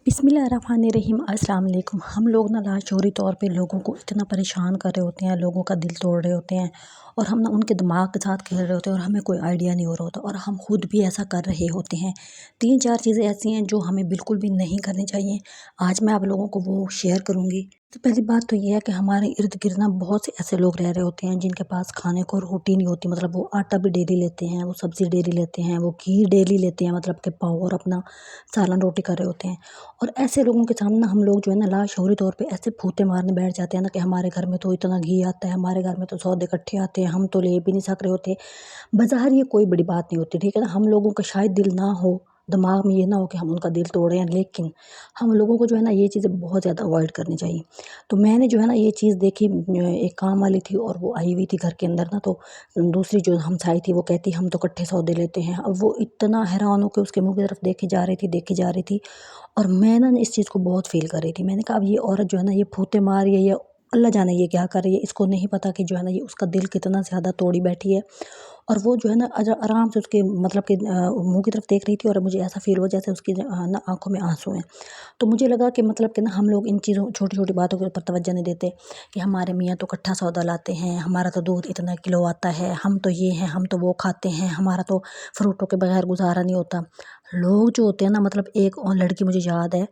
बिस्मिल्लाहिर्रहमानिर्रहीम। अस्सलाम वालेकुम। हम लोग ना लाशऊरी तौर पे लोगों को इतना परेशान कर रहे होते हैं, लोगों का दिल तोड़ रहे होते हैं और हम ना उनके दिमाग के साथ खेल रहे होते हैं और हमें कोई आइडिया नहीं हो रहा होता और हम खुद भी ऐसा कर रहे होते हैं। 3-4 चीज़ें ऐसी हैं जो हमें बिल्कुल भी नहीं करनी चाहिए। आज मैं आप लोगों को वो शेयर करूँगी। तो पहली बात तो ये है कि हमारे इर्द गिर्द ना बहुत से ऐसे लोग रह रहे होते हैं जिनके पास खाने को रोटी नहीं होती। मतलब वो आटा भी डेली लेते हैं, वो सब्ज़ी डेली लेते हैं, वो घी डेली लेते हैं, मतलब कि पाव और अपना सालन रोटी कर रहे होते हैं। और ऐसे लोगों के सामने हम लोग जो है ना लाशऊरी तौर पे ऐसे फूटे मारने बैठ जाते हैं ना कि हमारे घर में तो इतना घी आता है, हमारे घर में तो सौदे इकट्ठे आते हैं, हम तो ले भी नहीं सक रहे होते। बाज़ार ये कोई बड़ी बात नहीं होती, ठीक है ना। हम लोगों का शायद दिल ना हो, दिमाग में ये ना हो कि हम उनका दिल तोड़ें, लेकिन हम लोगों को जो है ना ये चीज़ें बहुत ज़्यादा अवॉइड करनी चाहिए। तो मैंने जो है ना ये चीज़ देखी, एक काम वाली थी और वो आई हुई थी घर के अंदर ना, तो दूसरी जो हमसाई थी वो कहती हम तो इकट्ठे सौदे लेते हैं। अब वो इतना हैरान हो के उसके मुँह की तरफ देखी जा रही थी और मैं ना इस चीज़ को बहुत फ़ील कर रही थी। मैंने कहा अब ये औरत जो है ना ये फूटे मार रही है, ये अल्लाह जाने ये क्या कर रही है। इसको नहीं पता कि जो है ना ये उसका दिल कितना ज़्यादा तोड़ी बैठी है। और वो जो है ना आराम से उसके मतलब कि मुँह की तरफ देख रही थी और मुझे ऐसा फ़ील हुआ जैसे उसकी ना आँखों में आँसू हैं। तो मुझे लगा कि मतलब कि ना हम लोग इन चीज़ों छोटी-छोटी बातों के ऊपर तवज्जो नहीं देते कि हमारे मियाँ तो इकट्ठा सौदा लाते हैं, हमारा तो दूध इतना किलो आता है, हम तो ये हैं, हम तो वो खाते हैं, हमारा तो फ्रूटों के बगैर गुज़ारा नहीं होता। लोग जो होते हैं ना, मतलब एक और लड़की मुझे याद है,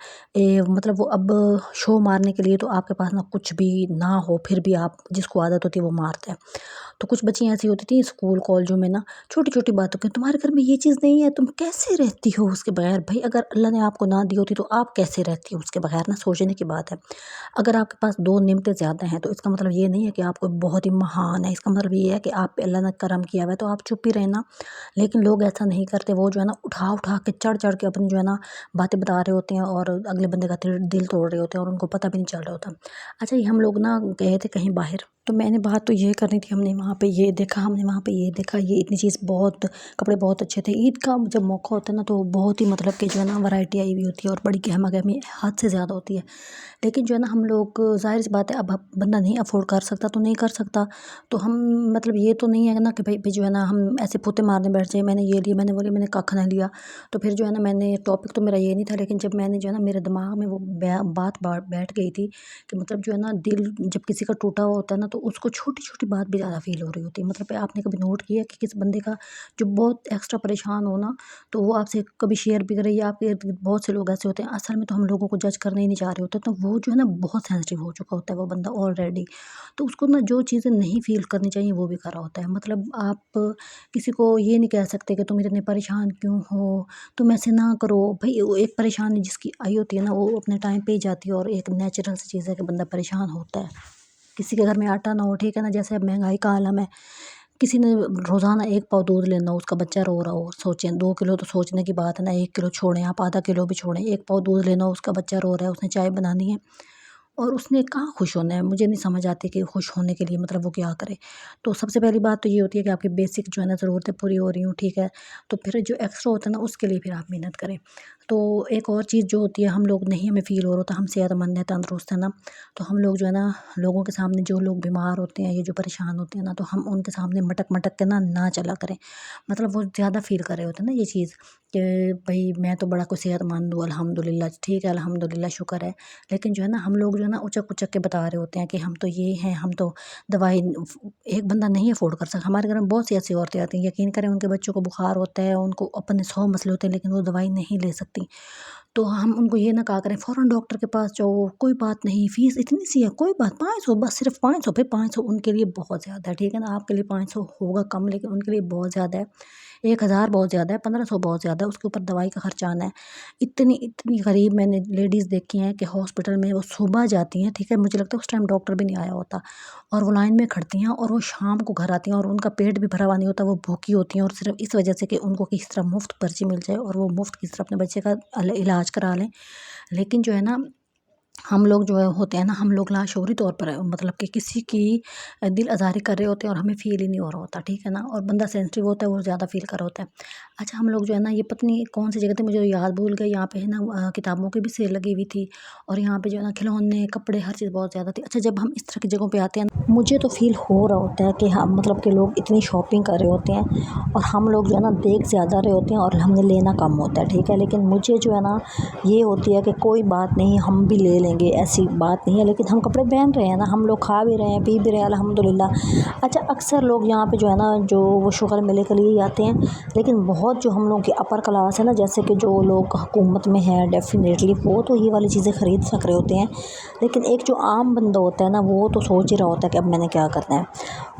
मतलब वो अब शो मारने के लिए तो आपके पास ना कुछ भी ना हो फिर भी आप जिसको आदत होती है वो मारता है। तो कुछ बच्चियाँ ऐसी होती थी स्कूल कॉलेजों में ना, छोटी-छोटी बातों पे तुम्हारे घर में ये चीज़ नहीं है, तुम कैसे रहती हो उसके बगैर? भई अगर अल्लाह ने आपको ना दी होती तो आप कैसे रहती हो उसके बगैर ना, सोचने की बात है। अगर आपके पास 2 नेमतें ज़्यादा हैं तो इसका मतलब ये नहीं है कि आप कोई बहुत ही महान है, इसका मतलब ये है कि आप पे अल्लाह ने करम किया हुआ है तो आप चुप ही रहें ना। लेकिन लोग ऐसा नहीं करते, वो जो है ना उठा-उठा के चढ़-चढ़ के अपनी जो है ना बातें बता रहे होते हैं और अगले बंदे का दिल तोड़ रहे होते हैं और उनको पता भी नहीं चल रहा होता। अच्छा, ये हम लोग ना गए थे कहीं बाहर, तो मैंने बात तो ये करनी थी, हमने वहाँ पे ये देखा, हमने वहाँ पे ये देखा, ये इतनी चीज़ बहुत कपड़े बहुत अच्छे थे। ईद का जब मौका होता है ना तो बहुत ही मतलब कि जो है ना वैरायटी आई हुई होती है और बड़ी गहमा-गहमी हद से ज़्यादा होती है। लेकिन जो है ना हम लोग ज़ाहिर सी बात है, अब बंदा नहीं अफ़ोर्ड कर सकता तो नहीं कर सकता। तो हम मतलब ये तो नहीं है ना कि भई जो है ना हम ऐसे फुते मारने बैठ जाए, मैंने ये लिया, मैंने वो लिया, मैंने कख ना लिया। तो फिर जो है ना मैंने टॉपिक तो मेरा ये नहीं था, लेकिन जब मैंने जो है ना मेरे दिमाग में वो बात बैठ गई थी कि मतलब जो है ना दिल जब किसी का टूटा हुआ होता है ना तो उसको छोटी-छोटी बात भी ज़्यादा फ़ील हो रही होती है। मतलब आपने कभी नोट किया कि किस बंदे का जो बहुत एक्स्ट्रा परेशान हो ना, तो वो आपसे कभी शेयर भी करे, या आपके इर्द-गिर्द बहुत से लोग ऐसे होते हैं, असल में तो हम लोगों को जज करने ही नहीं चाह रहे होते, तो वो जो है ना बहुत सेंसिटिव हो चुका होता है वो बंदा ऑलरेडी। तो उसको ना जो चीज़ें नहीं फ़ील करनी चाहिए वो भी कर रहा होता है। मतलब आप किसी को ये नहीं कह सकते कि तुम इतने परेशान क्यों हो, तुम ऐसे ना करो। भई वो एक परेशानी जिसकी आई होती है ना वो अपने टाइम पे ही जाती है और एक नेचुरल सी चीज़ है कि बंदा परेशान होता है। किसी के घर में आटा ना हो, ठीक है ना, जैसे अब महँगाई का आलम है, किसी ने रोज़ाना 1 पाव दूध लेना हो, उसका बच्चा रो रहा हो, सोचें 2 किलो तो सोचने की बात है ना, 1 किलो छोड़ें, आप आधा किलो भी छोड़ें, 1 पाव दूध लेना हो, उसका बच्चा रो रहा है, उसने चाय बनानी है और उसने कहाँ खुश होना है। मुझे नहीं समझ आती कि खुश होने के लिए मतलब वो क्या करे। तो सबसे पहली बात तो ये होती है कि आपकी बेसिक जो है ना ज़रूरतें पूरी हो रही हों, ठीक है। तो फिर जो एक्स्ट्रा होता है ना उसके लिए फिर आप मेहनत करें। तो एक और चीज़ जो होती है, हम लोग नहीं हमें फ़ील हो रहा होता, हम सेहतमंद हैं, तंदुरुस्त हैं ना, तो हम लोग जो है ना लोगों के सामने, जो लोग बीमार होते हैं, ये जो परेशान होते हैं ना, तो हम उनके सामने मटक-मटक के ना चला करें। मतलब वो ज़्यादा फ़ील कर रहे होते हैं ना ये चीज़ कि भई मैं तो बड़ा कोई सेहतमंद हूँ, अल्हम्दुलिल्लाह, ठीक है, अल्हम्दुलिल्लाह, शुक्र है। लेकिन जो है ना हम लोग जो है ना उचक-उचक के बता रहे होते हैं कि हम तो ये हैं, हम तो दवाई एक बंदा नहीं अफ़ोर्ड कर सकता। हमारे घर में बहुत सी ऐसी औरतें आती हैं, यकीन करें उनके बच्चों को बुखार होता है, उनको अपने 100 मसले होते हैं, लेकिन वो दवाई नहीं ले सकती। तो हम उनको ये ना कहा करें फ़ौरन डॉक्टर के पास जाओ, कोई बात नहीं, फ़ीस इतनी सी है, कोई बात 500, बस सिर्फ़ 500, भई 500 उनके लिए बहुत ज़्यादा है, ठीक है ना। आपके लिए 500 होगा कम, लेकिन उनके लिए बहुत ज़्यादा है। 1000 बहुत ज़्यादा है, 1500 बहुत ज़्यादा है, उसके ऊपर दवाई का खर्चा आना है। इतनी इतनी गरीब मैंने लेडीज़ देखी हैं कि हॉस्पिटल में वो सुबह जाती हैं, ठीक है, मुझे लगता है उस टाइम डॉक्टर भी नहीं आया होता, और वो लाइन में खड़ती हैं और वो शाम को घर आती हैं और उनका पेट भी भरा हुआ नहीं होता, वो भूखी होती हैं और सिर्फ़ इस वजह से कि उनको किसी तरह मुफ़्त पर्ची मिल जाए और वो मुफ़्त किसी तरह अपने बच्चे का इलाज करा लें। लेकिन जो है ना हम लोग जो है होते हैं ना, हम लोग लाशऊरी तौर पर मतलब कि किसी की दिल आज़ारी कर रहे होते हैं और हमें फ़ील ही नहीं हो रहा होता, ठीक है ना। और बंदा सेंसिटिव होता है, वो ज़्यादा फ़ील कर रहा होता है। अच्छा, हम लोग जो है ना, ये पता नहीं कौन सी जगह थी, मुझे याद भूल गई। यहाँ पे है ना किताबों की भी सेल लगी हुई थी, और यहाँ पे जो है ना खिलौने, कपड़े, हर चीज़ बहुत ज़्यादा थी। अच्छा, जब हम इस तरह की जगहों पे आते हैं, मुझे तो फ़ील हो रहा होता है कि हम मतलब कि लोग इतनी शॉपिंग कर रहे होते हैं और हम लोग जो है ना देख ज़्यादा रहे होते हैं और हमने लेना कम होता है, ठीक है। लेकिन मुझे जो है ना ये होती है कि कोई बात नहीं, हम भी ले लेंगे, ऐसी बात नहीं है। लेकिन हम कपड़े पहन रहे हैं ना, हम लोग खा भी रहे हैं, पी भी रहे हैं, अल्हम्दुलिल्लाह। अच्छा, अक्सर लोग यहाँ पे जो है ना, जो वो शुगर मेले के लिए ही आते हैं। लेकिन बहुत जो हम लोग की अपर क्लास है ना, जैसे कि जो लोग हुकूमत में हैं, डेफिनेटली वो तो ये वाली चीज़ें ख़रीद सक रहे होते हैं। लेकिन एक जो आम बंदा होता है ना, वो तो सोच ही रहा होता है कि अब मैंने क्या करना है।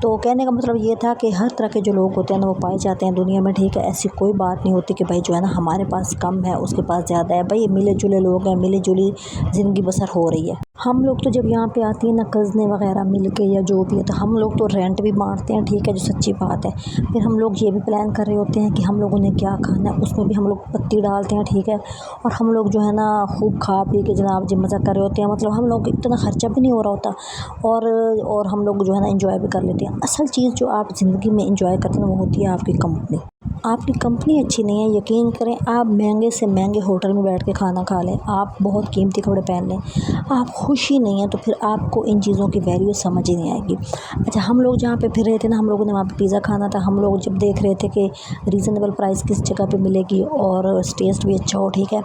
तो कहने का मतलब ये था कि हर तरह के जो लोग होते हैं ना, वो पाए जाते हैं दुनिया में, ठीक है। ऐसी कोई बात नहीं होती कि भाई जो है ना हमारे पास कम है, उसके पास ज़्यादा है। भाई मिले जुले लोग हैं, मिली जुली ज़िंदगी बसर हो रही है। हम लोग तो जब यहाँ पे आती हैं ना कज़नें वगैरह मिल के या जो भी है, तो हम लोग तो रेंट भी बाँटते हैं, ठीक है, जो सच्ची बात है। फिर हम लोग ये भी प्लान कर रहे होते हैं कि हम लोगों ने क्या खाना है, उसमें भी हम लोग पत्ती डालते हैं, ठीक है। और हम लोग जो है ना खूब खा पी के जनाब जी मज़ा कर रहे होते हैं, मतलब हम लोग इतना ख़र्चा भी नहीं हो रहा होता, और हम लोग जो है ना एंजॉय भी कर लेते हैं। असल चीज़ जो आप ज़िंदगी में एंजॉय करते हैं वो होती है आपकी कंपनी। आपकी कंपनी अच्छी नहीं है, यकीन करें, आप महंगे से महंगे होटल में बैठ के खाना खा लें, आप बहुत कीमती कपड़े पहन लें, आप खुश ही नहीं हैं, तो फिर आपको इन चीज़ों की वैल्यू समझ ही नहीं आएगी। अच्छा, हम लोग जहाँ पे फिर रहे थे ना, हम लोगों ने वहाँ पे पिज़्ज़ा खाना था। हम लोग जब देख रहे थे कि रीज़नेबल प्राइस किस जगह पे मिलेगी और टेस्ट भी अच्छा हो, ठीक है।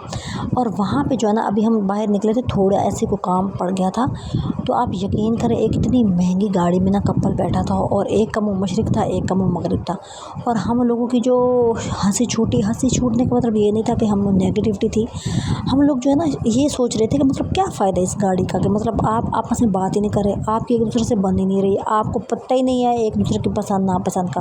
और वहाँ पे जो है ना, अभी हम बाहर निकले थे, थोड़ा ऐसे को काम पड़ गया था, तो आप यकीन करें, एक इतनी महंगी गाड़ी में ना कपल बैठा था, और एक का मुँह मशरिक़ था, एक का मुँह मगरिब था। और हम लोगों की जो हंसी छूटने का मतलब ये नहीं था कि हम नेगेटिविटी थी। हम लोग जो है ना ये सोच रहे थे कि मतलब क्या फ़ायदा इस गाड़ी का, कि मतलब आप आपस में बात ही नहीं कर रहे, आपकी एक दूसरे से बन ही नहीं रही, आपको पता ही नहीं है एक दूसरे की पसंद नापसंद का।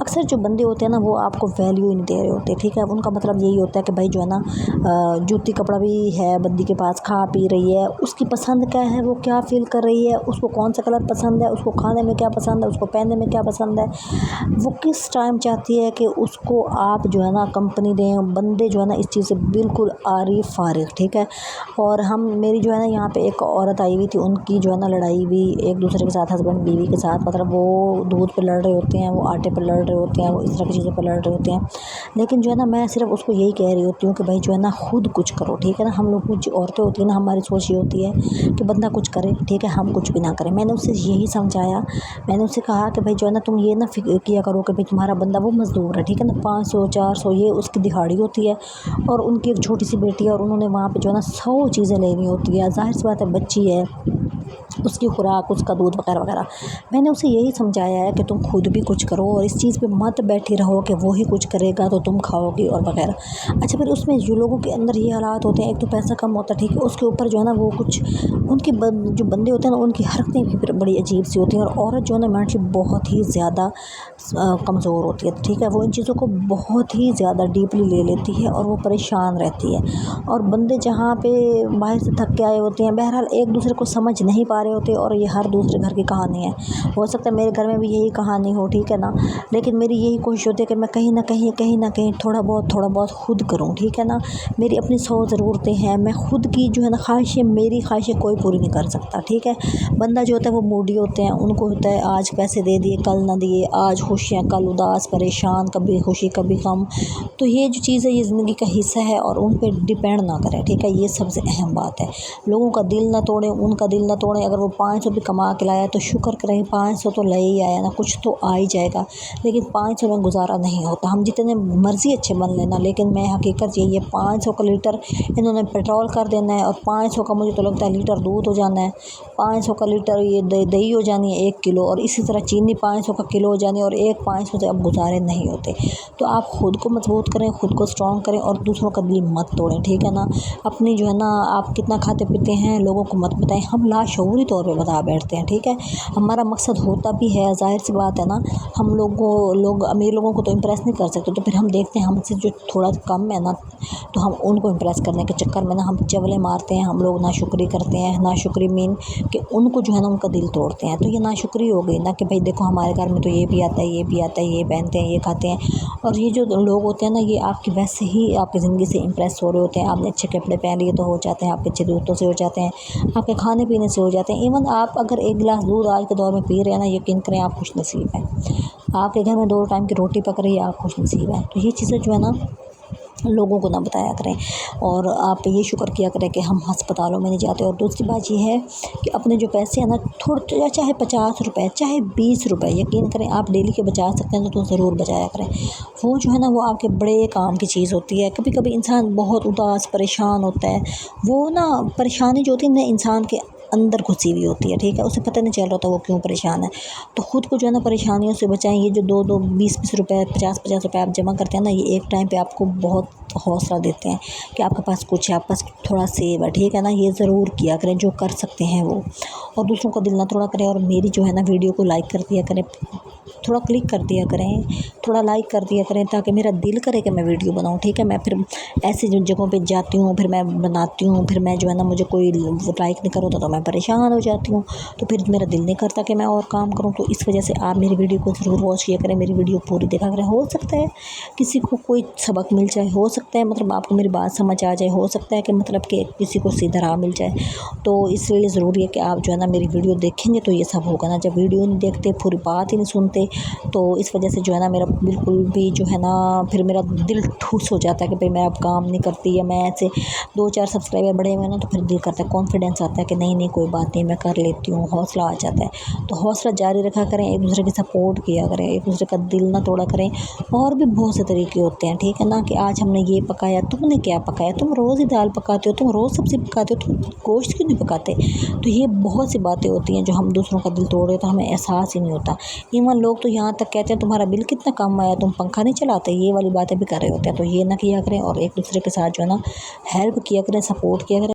अक्सर जो बंदे होते हैं ना, वो आपको वैल्यू ही नहीं दे रहे होते, ठीक है। उनका मतलब यही होता है कि भाई जो है ना जूती कपड़ा भी है बंदी के पास, खा पी रही है, उसकी पसंद क्या है, वो क्या फ़ील कर रही है, उसको कौन सा कलर पसंद है, उसको खाने में क्या पसंद है, उसको पहनने में क्या पसंद है, वो किस टाइम चाहती है कि उसको आप जो है ना कंपनी दें। बंदे जो है ना इस चीज़ से बिल्कुल आरी फारिग, ठीक है। और मेरी जो है ना यहाँ पे एक औरत आई हुई थी, उनकी जो है ना लड़ाई भी एक दूसरे के साथ, हस्बैंड बीवी के साथ, मतलब वो दूध पे लड़ रहे होते हैं, वो आटे पे लड़ रहे होते हैं, वो इस तरह की चीज़ों पे लड़ रहे होते हैं। लेकिन जो है ना मैं सिर्फ उसको यही कह रही होती हूँ कि भाई जो है ना खुद कुछ करो, ठीक है ना। हम लोग कुछ औरतें होती हैं ना, हमारी सोच ये होती है कि बंदा कुछ करे, ठीक है, हम कुछ भी ना करें। मैंने उससे यही समझाया, मैंने उससे कहा कि भाई जो है ना तुम ये ना किया करो कि भाई तुम्हारा बंदा वो मज़दूर है, ठीक है ना, 500 400 ये उसकी दिहाड़ी होती है, और उनकी एक छोटी सी बेटी है, और उन्होंने वहाँ पे जो है ना 100 चीज़ें लेनी होती है। ज़ाहिर सी बात है, बच्ची है, उसकी खुराक, उसका दूध वगैरह वगैरह। मैंने उसे यही समझाया है कि तुम खुद भी कुछ करो, और इस चीज़ पे मत बैठी रहो कि वो ही कुछ करेगा तो तुम खाओगी और वगैरह। अच्छा, फिर उसमें जो लोगों के अंदर ये हालात होते हैं, एक तो पैसा कम होता है, ठीक है, उसके ऊपर जो है ना वो कुछ उनके जो बंदे होते हैं ना, उनकी हरकतें भी फिर बड़ी अजीब सी होती हैं, और औरत जो है ना मेंटली बहुत ही ज़्यादा कमज़ोर होती है, ठीक है। वो इन चीज़ों को बहुत ही ज़्यादा डीपली ले लेती है और वो परेशान रहती है। और बंदे जहाँ पे बाहर से थक के आए होते हैं, बहरहाल एक दूसरे को समझ नहीं पा रहे होते, और ये हर दूसरे घर की कहानी है। हो सकता है मेरे घर में भी यही कहानी हो, ठीक है ना। लेकिन मेरी यही कोशिश होती है कि मैं कहीं ना कहीं थोड़ा बहुत खुद करूँ, ठीक है ना। मेरी अपनी 100 ज़रूरतें हैं, मैं खुद की जो है ना ख्वाहिशें, मेरी ख्वाहिशें कोई पूरी नहीं कर सकता, ठीक है। बंदा जो होता है वो मूडी होते हैं, उनको होता है आज पैसे दे दिए कल ना दिए, आज खुशियाँ कल उदास, परेशान, कभी खुशी कभी गम। तो ये जो चीज़ है ये ज़िंदगी का हिस्सा है, और उन पे डिपेंड ना करें, ठीक है। ये सबसे अहम बात है। लोगों का दिल ना तोड़ें, उनका दिल ना तोड़ें। अगर वो 500 भी कमा के लाया तो शुक्र करें, 500 तो ले ही आया ना, कुछ तो आ ही जाएगा। लेकिन 500 में गुजारा नहीं होता। हम जितने मर्ज़ी अच्छे बन लेना, लेकिन मैं हकीकत यही है, 500 का लीटर इन्होंने पेट्रोल कर देना है, और 500 का मुझे तो लगता है लीटर दूध हो जाना है, 500 का लीटर ये दही हो जानी है 1 किलो, और इसी तरह चीनी 500 का किलो हो जानी है, और एक 500 से अब गुजारे नहीं होते। तो आप खुद को मजबूत करें, खुद को स्ट्रॉन्ग करें, और दूसरों का दिल मत तोड़ें, ठीक है ना। अपनी जो है ना, आप कितना खाते पीते हैं लोगों को मत बताएं। हम लाशऊरी مجموعی طور پہ بتا بیٹھتے ہیں، ٹھیک ہے۔ ہمارا مقصد ہوتا بھی ہے، ظاہر سی بات ہے نا، ہم لوگ امیر لوگوں کو تو امپریس نہیں کر سکتے، تو پھر ہم دیکھتے ہیں ہم سے جو تھوڑا کم ہے نا، تو ہم ان کو امپریس کرنے کے چکر میں نا ہم چولے مارتے ہیں، ہم لوگ ناشکری کرتے ہیں۔ ناشکری مین کہ ان کو جو ہے نا ان کا دل توڑتے ہیں، تو یہ ناشکری ہو گئی نا کہ بھائی دیکھو ہمارے گھر میں تو یہ بھی آتا ہے، یہ بھی آتا ہے، یہ پہنتے ہیں، یہ کھاتے ہیں۔ اور یہ جو لوگ ہوتے ہیں نا، یہ آپ کی ویسے ہی آپ کی زندگی سے امپریس ہو رہے ہوتے ہیں۔ آپ نے اچھے کپڑے پہن لیے تو ہو جاتے ہیں، آپ کے اچھے جوتوں سے ہو جاتے ہیں، آپ کے کھانے پینے سے ہو جاتے ہیں۔ ایون آپ اگر ایک گلاس دودھ آج کے دور میں پی رہے ہیں نا، یقین کریں آپ خوش نصیب ہیں۔ آپ کے گھر میں 2 ٹائم کی روٹی پک رہی ہے، آپ خوش نصیب ہیں۔ تو یہ چیزیں جو ہے نا لوگوں کو نہ بتایا کریں، اور آپ یہ شکر کیا کریں کہ ہم ہسپتالوں میں نہیں جاتے۔ اور دوسری بات یہ ہے کہ اپنے جو پیسے ہیں نا، تھوڑے چاہے 50 روپے چاہے 20 روپے، یقین کریں آپ ڈیلی کے بچا سکتے ہیں تو ضرور بچایا کریں۔ وہ جو ہے نا وہ آپ کے بڑے کام کی چیز ہوتی ہے۔ کبھی کبھی انسان بہت اداس پریشان ہوتا ہے، وہ نا پریشانی جو ہوتی ہے نا انسان کے اندر گھسی ہوئی ہوتی ہے، ٹھیک ہے، اسے پتہ نہیں چل رہا ہوتا وہ کیوں پریشان ہے۔ تو خود کو جو ہے نا پریشانیوں سے بچائیں۔ یہ جو 20 روپے 50 روپے آپ جمع کرتے ہیں نا، یہ ایک ٹائم پہ آپ کو بہت حوصلہ دیتے ہیں کہ آپ کے پاس کچھ ہے، آپ کے پاس تھوڑا سیو ہے، ٹھیک ہے نا۔ یہ ضرور کیا کریں جو کر سکتے ہیں وہ، اور دوسروں کا دل نہ توڑا کریں۔ اور میری جو ہے نا ویڈیو کو لائک کر دیا کریں، تھوڑا کلک کر دیا کریں، تھوڑا لائک کر دیا کریں، تاکہ میرا دل کرے کہ میں ویڈیو بناؤں، ٹھیک ہے۔ میں پھر ایسی جگہوں پہ جاتی ہوں، پھر میں بناتی ہوں، پھر میں جو ہے نا مجھے کوئی لائک نہیں کرتا تو میں پریشان ہو جاتی ہوں، تو پھر میرا دل نہیں کرتا کہ میں اور کام کروں۔ تو اس وجہ سے آپ میری ویڈیو کو ضرور واچ کیا کریں، میری ویڈیو پوری دیکھا کریں۔ ہو سکتا ہے کسی کو کوئی سبق مل جائے، ہو سکتا ہے مطلب آپ کو میری بات سمجھ آ جائے، ہو سکتا ہے کہ مطلب کہ کسی کو سیدھا راہ مل جائے۔ تو اس لیے ضروری ہے کہ آپ جو ہے نا میری ویڈیو دیکھیں گے تو یہ سب ہوگا نا۔ جب ویڈیو نہیں دیکھتے، پوری بات ہی نہیں سنتے، تو اس وجہ سے جو ہے نا میرا بالکل بھی جو ہے نا پھر میرا دل ٹھوس ہو جاتا ہے کہ بھئی میں اب کام نہیں کرتی، یا میں ایسے 2-4 سبسکرائبر بڑھے ہوئے نا تو پھر دل کرتا ہے، کانفیڈنس آتا ہے کہ نہیں کوئی بات نہیں میں کر لیتی ہوں، حوصلہ آ جاتا ہے۔ تو حوصلہ جاری رکھا کریں، ایک دوسرے کی سپورٹ کیا کریں، ایک دوسرے کا دل نہ توڑا کریں۔ اور بھی بہت سے طریقے ہوتے ہیں، ٹھیک ہے نا، کہ آج ہم نے یہ پکایا، تم نے کیا پکایا، تم روز ہی دال پکاتے ہو، تم روز سبزی پکاتے ہو، تم گوشت کیوں نہیں پکاتے۔ تو یہ بہت سی باتیں ہوتی ہیں جو ہم دوسروں کا دل توڑ رہے تو ہمیں احساس ہی نہیں ہوتا۔ ایون لوگ تو یہاں تک کہتے ہیں تمہارا بل کتنا کم آیا، تم پنکھا نہیں چلاتے، یہ والی باتیں بھی کر رہے ہوتے ہیں۔ تو یہ نہ کیا کریں، اور ایک دوسرے کے ساتھ جو ہے نا ہیلپ کیا کریں، سپورٹ کیا کریں۔